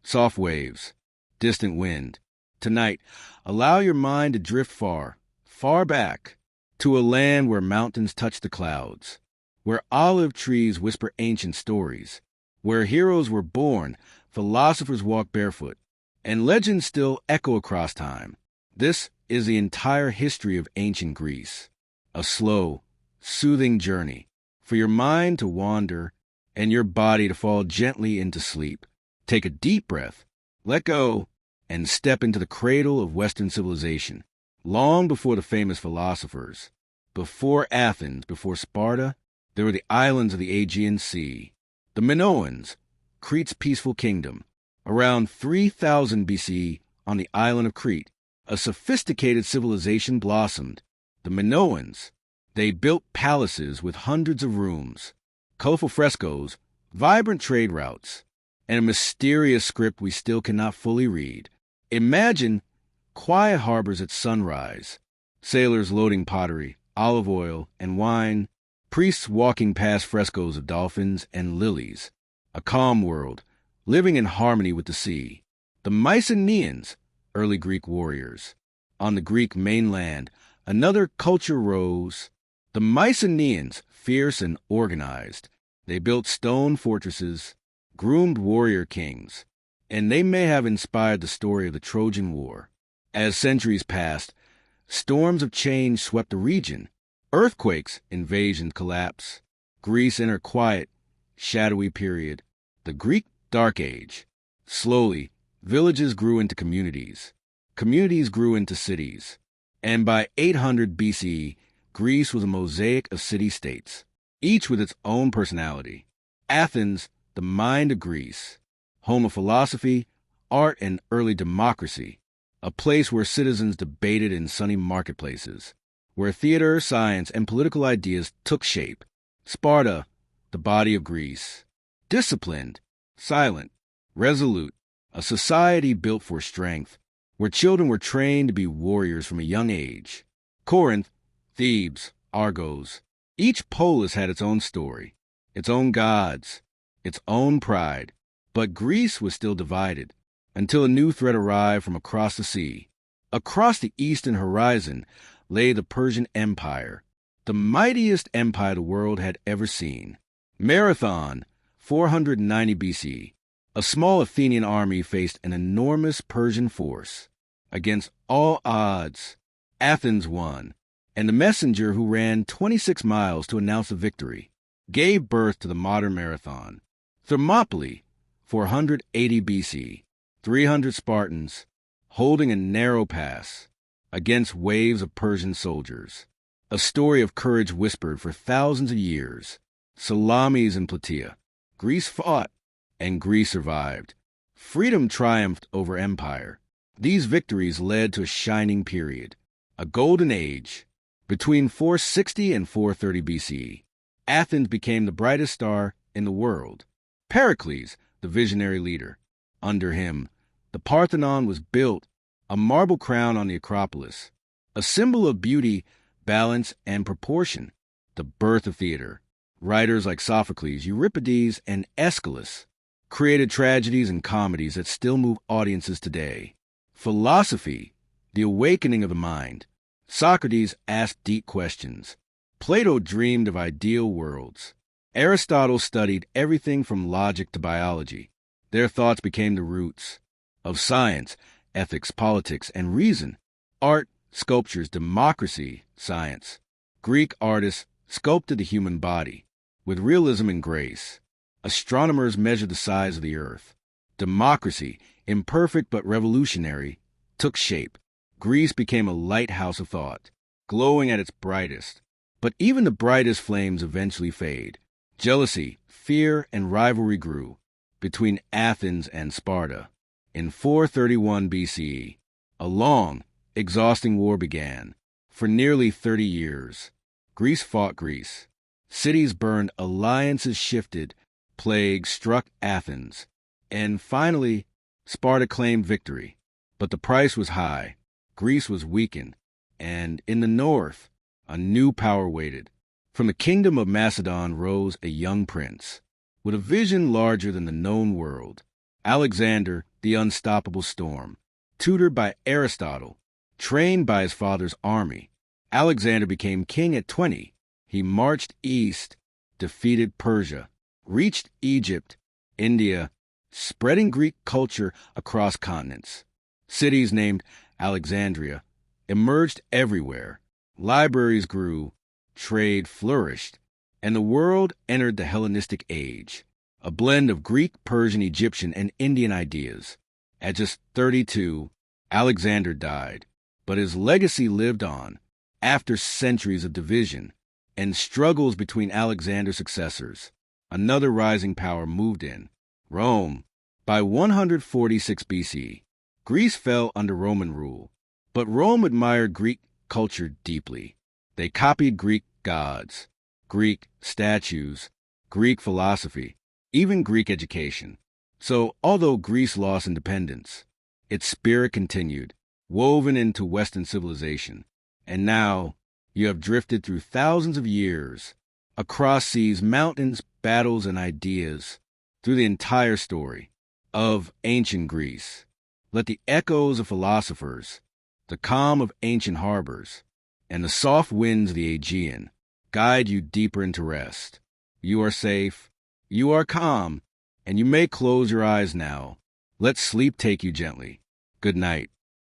soft waves, distant wind. Tonight, allow your mind to drift far, far back, to a land where mountains touch the clouds, where olive trees whisper ancient stories, where heroes were born, philosophers walk barefoot, and legends still echo across time. This is the entire history of ancient Greece, a slow, soothing journey for your mind to wander and your body to fall gently into sleep. Take a deep breath, let go, and step into the cradle of Western civilization. Long before the famous philosophers, before Athens, before Sparta, there were the islands of the Aegean Sea, the Minoans, Crete's peaceful kingdom. Around 3000 BC, on the island of Crete, a sophisticated civilization blossomed. The Minoans, they built palaces with hundreds of rooms, colorful frescoes, vibrant trade routes, and a mysterious script we still cannot fully read. Imagine quiet harbors at sunrise, sailors loading pottery, olive oil, and wine, priests walking past frescoes of dolphins and lilies. A calm world, living in harmony with the sea. The Mycenaeans, early Greek warriors. On the Greek mainland, another culture rose. The Mycenaeans, fierce and organized. They built stone fortresses, groomed warrior kings, and they may have inspired the story of the Trojan War. As centuries passed, storms of change swept the region. Earthquakes, invasion, collapse. Greece entered quiet, shadowy period, the Greek Dark Age. Slowly, villages grew into communities. Communities grew into cities. And by 800 BCE, Greece was a mosaic of city-states, each with its own personality. Athens, the mind of Greece, home of philosophy, art, and early democracy, a place where citizens debated in sunny marketplaces, where theater, science, and political ideas took shape. Sparta, the body of Greece, disciplined, silent, resolute, a society built for strength, where children were trained to be warriors from a young age. Corinth, Thebes, Argos, each polis had its own story, its own gods, its own pride. But Greece was still divided, until a new threat arrived from across the sea. Across the eastern horizon lay the Persian Empire, the mightiest empire the world had ever seen. Marathon, 490 BC. A small Athenian army faced an enormous Persian force. Against all odds, Athens won, and the messenger who ran 26 miles to announce the victory gave birth to the modern marathon. Thermopylae, 480 BC. 300 Spartans holding a narrow pass against waves of Persian soldiers. A story of courage whispered for thousands of years. Salamis in Plataea. Greece fought, and Greece survived. Freedom triumphed over empire. These victories led to a shining period, a golden age. Between 460 and 430 BCE, Athens became the brightest star in the world. Pericles, the visionary leader. Under him, the Parthenon was built, a marble crown on the Acropolis, a symbol of beauty, balance, and proportion. The birth of theater. Writers like Sophocles, Euripides, and Aeschylus created tragedies and comedies that still move audiences today. Philosophy, the awakening of the mind. Socrates asked deep questions. Plato dreamed of ideal worlds. Aristotle studied everything from logic to biology. Their thoughts became the roots of science, ethics, politics, and reason. Art, sculptures, democracy, science. Greek artists sculpted the human body with realism and grace. Astronomers measured the size of the earth. Democracy, imperfect but revolutionary, took shape. Greece became a lighthouse of thought, glowing at its brightest. But even the brightest flames eventually fade. Jealousy, fear, and rivalry grew between Athens and Sparta. In 431 BCE, a long, exhausting war began. For nearly 30 years, Greece fought Greece. Cities burned, alliances shifted, plague struck Athens, and finally, Sparta claimed victory. But the price was high. Greece was weakened, and in the north, a new power waited. From the kingdom of Macedon rose a young prince, with a vision larger than the known world. Alexander, the unstoppable storm. Tutored by Aristotle, trained by his father's army, Alexander became king at 20. He marched east, defeated Persia, reached Egypt, India, spreading Greek culture across continents. Cities named Alexandria emerged everywhere. Libraries grew, trade flourished, and the world entered the Hellenistic age, a blend of Greek, Persian, Egyptian, and Indian ideas. At just 32, Alexander died, but his legacy lived on after centuries of division and struggles between Alexander's successors. Another rising power moved in, Rome. By 146 BC, Greece fell under Roman rule, but Rome admired Greek culture deeply. They copied Greek gods, Greek statues, Greek philosophy, even Greek education. So, although Greece lost independence, its spirit continued, woven into Western civilization. And now, you have drifted through thousands of years, across seas, mountains, battles, and ideas, through the entire story of ancient Greece. Let the echoes of philosophers, the calm of ancient harbors, and the soft winds of the Aegean guide you deeper into rest. You are safe, you are calm, and you may close your eyes now. Let sleep take you gently. Good night.